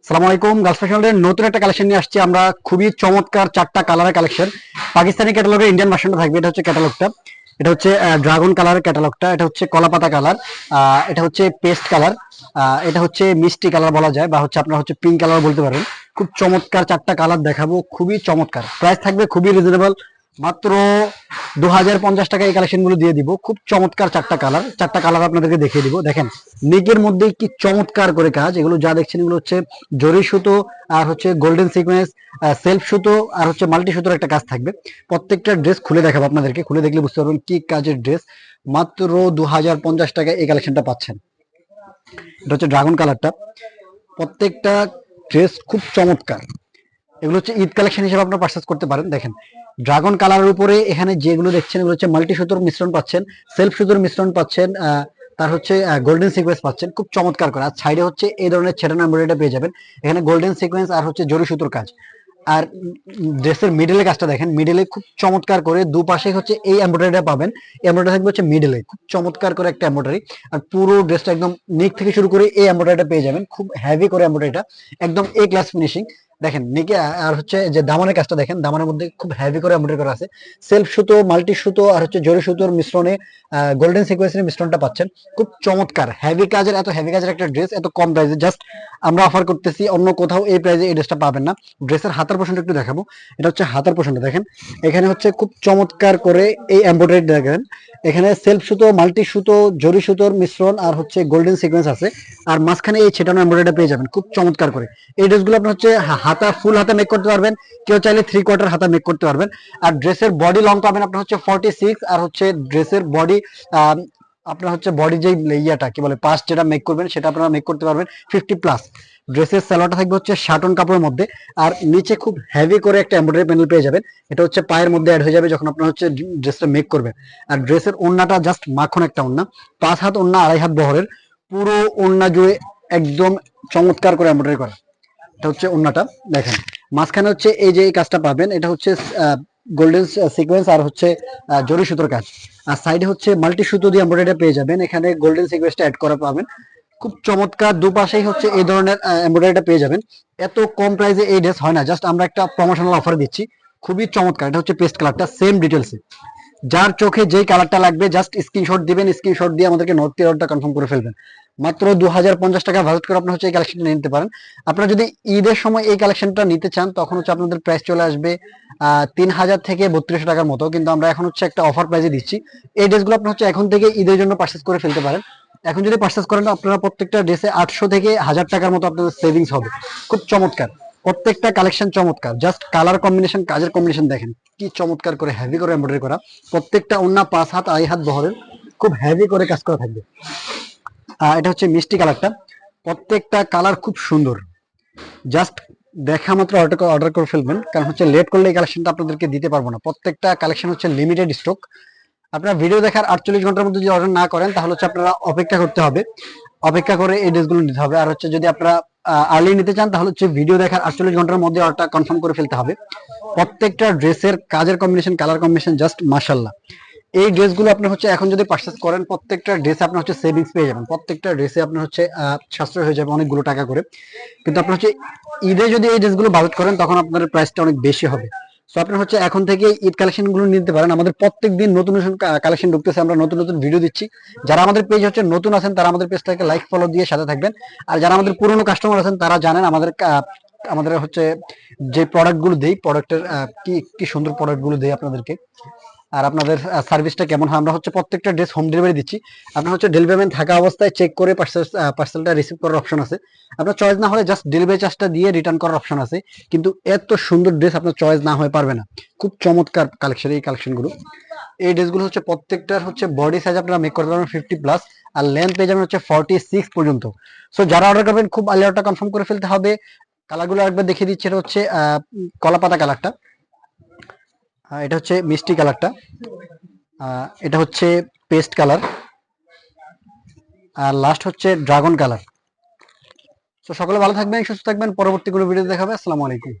সালামু আলাইকুম। গার্লস ফ্যাশনের নতুন একটা কালেকশন নিয়ে আসছি আমরা। খুবই চমৎকার চারটা কালারের কালেকশন। পাকিস্তানি ক্যাটালগের ইন্ডিয়ান ভার্সনটা থাকবে। এটা হচ্ছে ক্যাটালগটা। এটা হচ্ছে ড্রাগন কালারের ক্যাটালগটা। এটা হচ্ছে কলাপাতা কালার। এটা হচ্ছে পেস্ট কালার। এটা হচ্ছে মিষ্টি কালার বলা যায়, বা হচ্ছে আপনার হচ্ছে পিঙ্ক কালার বলতে পারেন। খুব চমৎকার চারটা কালার দেখাবো, খুবই চমৎকার। প্রাইস থাকবে খুবই রিজনেবল, মাত্র 2050 টাকা এই কালেকশন গুলো দিয়ে দিব। খুব চমৎকার চারটা কালার আপনাদেরকে দেখিয়ে দিব। দেখেন নেকের মধ্যে কি চমৎকার করে কাজ। এগুলো যা দেখছেন এগুলো হচ্ছে জরি সুতো, আর হচ্ছে গোল্ডেন সিকোয়েন্স, সেলফ সুতো, আর হচ্ছে মাল্টি সুতোর একটা কাজ থাকবে। প্রত্যেকটা ড্রেস খুলে দেখাবো আপনাদেরকে, খুলে দেখলে বুঝতে পারবেন কি কাজের ড্রেস। মাত্র 2050 টাকায় এই কালেকশনটা পাচ্ছেন। এটা হচ্ছে ড্রাগন কালারটা। প্রত্যেকটা ড্রেস খুব চমৎকার। এগুলো হচ্ছে ঈদ কালেকশন হিসেবে আপনারা পারচেজ করতে পারেন। দেখেন ড্রাগন কালারের উপরে এখানে যেগুলো দেখছেন এগুলো হচ্ছে মাল্টি সুতোর মিশ্রণ পাচ্ছেন, সেলফ সুতোর মিশ্রণ পাচ্ছেন, তার হচ্ছে গোল্ডেন সিকোয়েন্স পাচ্ছেন। খুব চমৎকার করে। আর সাইডে হচ্ছে এই ধরনের ছেটানো এমব্রয়ডারিটা পেয়ে যাবেন। এখানে গোল্ডেন সিকোয়েন্স আর হচ্ছে জরি সুতোর কাজ। আর ড্রেসের মিডলের কাজটা দেখেন, মিডলে খুব চমৎকার করে দুপাশে হচ্ছে এই এমব্রয়ডারিটা পাবেন। এমব্রয়ডারি থাকবে হচ্ছে মিডলে, খুব চমৎকার করে একটা এমব্রয়ডারি। আর পুরো ড্রেসটা একদম নিক থেকে শুরু করে এই এমব্রয়ডারিটা পেয়ে যাবেন। খুব হেভি করে এমব্রয়ডারিটা, একদম এ ক্লাস ফিনিশিং। দেখেন নিকে আর হচ্ছে যে দামানের কাজটা দেখেন, দামানের মধ্যে খুব হেভি করে এমব্রয়ডারি করা আছে। সেলফ সুতো, মাল্টি সুতো আর হচ্ছে জরি সুতোর মিশ্রণে গোল্ডেন সিকোয়েন্সের মিশ্রণটা পাচ্ছেন। খুব চমৎকার হেভি কাজের, এত হেভি কাজের একটা ড্রেস এত কম প্রাইসে জাস্ট আমরা অফার করতেছি। অন্য কোথাও এই প্রাইসে এই ড্রেসটা পাবেন না। ড্রেসের হাতার পোর্শনটা একটু দেখাবো। এটা হচ্ছে হাতার পোর্শনটা দেখেন, এখানে হচ্ছে খুব চমৎকার করে এই এমব্রয়ডারি দেখেন। এখানে সেলফ সুতো, মাল্টি সুতো, জরি সুতোর মিশ্রণ আর হচ্ছে গোল্ডেন সিকোয়েন্স আছে। আর মাঝখানে এই ছেটানো এমব্রয়ডারিটা পেয়ে যাবেন খুব চমৎকার করে। এই ড্রেসগুলো আপনার হচ্ছে হাতা ফুল হাতা মেক করতে পারবেন, কেউ চাইলে 3/4 হাতা মেক করতে পারবেন। আর ড্রেসের বডি লং পাবেন আপনার হচ্ছে 46। আর হচ্ছে ড্রেসের বডি আপনার হচ্ছে বডি যে ইয়াটা কি বলে পাস যেটা মেক করবেন সেটা আপনারা মেক করতে পারবেন 50+। ড্রেসের সালোয়ারটা থাকবে হচ্ছে শার্টন কাপড়ের মধ্যে। আর নিচে খুব হেভি করে একটা এমব্রয়ডারি প্যানেল পেয়ে যাবেন। এটা হচ্ছে পায়ের মধ্যে অ্যাড হয়ে যাবে যখন আপনার হচ্ছে ড্রেসটা মেক করবেন। আর ড্রেসের ওড়নাটা জাস্ট মাখন একটা ওড়না, 5 হাত ওড়না, 2.5 হাত বহরের। পুরো ওড়না জুড়ে একদম চমৎকার করে এমব্রয়ডারি করা। এটা হচ্ছে ওড়নাটা দেখেন। মাঝখানে হচ্ছে এই যে এই কাজটা পাবেন, এটা হচ্ছে গোল্ডেন সিকোয়েন্স আর হচ্ছে জরি সুতোর কাজ। আর সাইডে হচ্ছে মাল্টি সুতো দিয়ে এমব্রয়ডারি পেয়ে যাবেন, এখানে গোল্ডেন সিকোয়েন্সটা অ্যাড করা পাবেন। খুব চমৎকার, দুপাশেই হচ্ছে এই ধরনের এমব্রয়ডারিটা পেয়ে যাবেন। এত কম প্রাইসে এই ড্রেস হয় না, জাস্ট আমরা একটা প্রমোশনাল অফার দিচ্ছি। খুবই চমৎকার। এটা হচ্ছে পেস্ট কালারটা, সেম ডিটেলসে। যার চোখে যেই কালারটা লাগবে জাস্ট স্ক্রিনশট দিবেন, স্ক্রিনশট দিয়ে আমাদেরকে নোট অর্ডারটা কনফার্ম করে ফেলবেন। মাত্র 2050 টাকা বাজেট করে আপনার হচ্ছে এই কালেকশনটা নিতে পারেন। আপনারা যদি ঈদের সময় এই কালেকশনটা নিতে চান তখন হচ্ছে আপনাদের প্রাইস চলে আসবে 3000 থেকে 3200 টাকার মতো। কিন্তু আমরা এখন হচ্ছে একটা অফার প্রাইসে দিচ্ছি। এই ড্রেসগুলো আপনার হচ্ছে এখন থেকে ঈদের জন্য পারচেস করে ফেলতে পারেন। এখন যদি পারচেস করেন আপনারা প্রত্যেকটা ড্রেসে 800 থেকে 1000 টাকার মতো আপনাদের সেভিংস হবে। খুব চমৎকার প্রত্যেকটা কালেকশন, চমৎকার। জাস্ট কালার কম্বিনেশন, কাজের কম্বিনেশন দেখেন কি চমৎকার করে হেভি করে এমব্রয়ডারি করা। প্রত্যেকটা ওন্না 5 হাত 2.5 হাত বহরের, খুব হেভি করে কাজ করা থাকবে। এটা হচ্ছে মিষ্টি কালারটা। প্রত্যেকটা কালার খুব সুন্দর। জাস্ট দেখা মাত্র অর্ডার করে ফেলবেন, কারণ হচ্ছে লেট করলে এই কালেকশনটা আপনাদেরকে দিতে পারবো না। প্রত্যেকটা কালেকশন হচ্ছে লিমিটেড স্টক। আপনারা ভিডিও দেখার 48 ঘন্টার মধ্যে যদি অর্ডার না করেন তাহলে হচ্ছে আপনারা অপেক্ষা করতে হবে, অপেক্ষা করে এই ড্রেসগুলো নিতে হবে। আর হচ্ছে যদি আপনারা আর্লি নিতে চান তাহলে হচ্ছে ভিডিও দেখার 48 ঘন্টার মধ্যে অর্ডারটা কনফার্ম করে ফেলতে হবে। প্রত্যেকটা ড্রেসের কাজের কম্বিনেশন, কালার কম্বিনেশন জাস্ট মাশাআল্লাহ। এই ড্রেসগুলো আপনি হচ্ছে এখন যদি পারচেস করেন প্রত্যেকটা ড্রেসে আপনার হচ্ছে সেভিংস পেয়ে যাবেন। প্রত্যেকটা ড্রেসে আপনার হচ্ছে সাশ্রয় হয়ে যাবে অনেকগুলো টাকা করে। কিন্তু আপনার হচ্ছে ঈদে যদি এই ড্রেসগুলো বাজেট করেন তখন আপনাদের প্রাইসটা অনেক বেশি হবে। সো আপনার হচ্ছে এখন থেকে ঈদ কালেকশন গুলো নিতে পারেন। আমাদের প্রত্যেকদিন নতুন নতুন কালেকশন ঢুকতেছে, আমরা নতুন নতুন ভিডিও দিচ্ছি। যারা আমাদের পেজ হচ্ছে নতুন আছেন তারা আমাদের পেজটাকে লাইক ফলো দিয়ে সাথে থাকবেন। আর যারা আমাদের পুরনো কাস্টমার আছেন তারা জানেন আমাদের আমাদের হচ্ছে যে প্রোডাক্ট গুলো দেই, প্রোডাক্টের কি কি সুন্দর প্রোডাক্ট গুলো দেই আপনাদেরকে। আর আপনাদের সার্ভিসটা কেমন হয়। আমরা হচ্ছে প্রত্যেকটা ড্রেস হোম ডেলিভারি দিচ্ছি। আপনার হচ্ছে ডেলিভারি ম্যান থাকা অবস্থায় চেক করে পার্সেলটা রিসিভ করার অপশন আছে। আপনার চয়েস না হলে জাস্ট ডেলিভারি চার্জটা দিয়ে রিটার্ন করার অপশন আছে। কিন্তু এত সুন্দর ড্রেস আপনার চয়েস না হয়ে পারবে না। খুব চমৎকার কালেকশন এই কালেকশনগুলো। এই ড্রেসগুলো হচ্ছে প্রত্যেকটার হচ্ছে বডি সাইজ আপনারা মেক করতে পারবেন 50+। আর লেন্থ পেয়ে যাবেন হচ্ছে 46 পর্যন্ত। সো যারা অর্ডার করবেন খুব আর্লি অর্ডারটা কনফার্ম করে ফেলতে হবে। কালারগুলো একবার দেখিয়ে দিচ্ছি। এটা হচ্ছে কলাপাতা কালারটা, এটা হচ্ছে মিষ্টি কালারটা, এটা হচ্ছে পেস্ট কালার, আর লাস্ট হচ্ছে ড্রাগন কালার। তো সকলে ভালো থাকবেন, সুস্থ থাকবেন। পরবর্তী কোনো ভিডিও দেখাবে। আসসালামু আলাইকুম।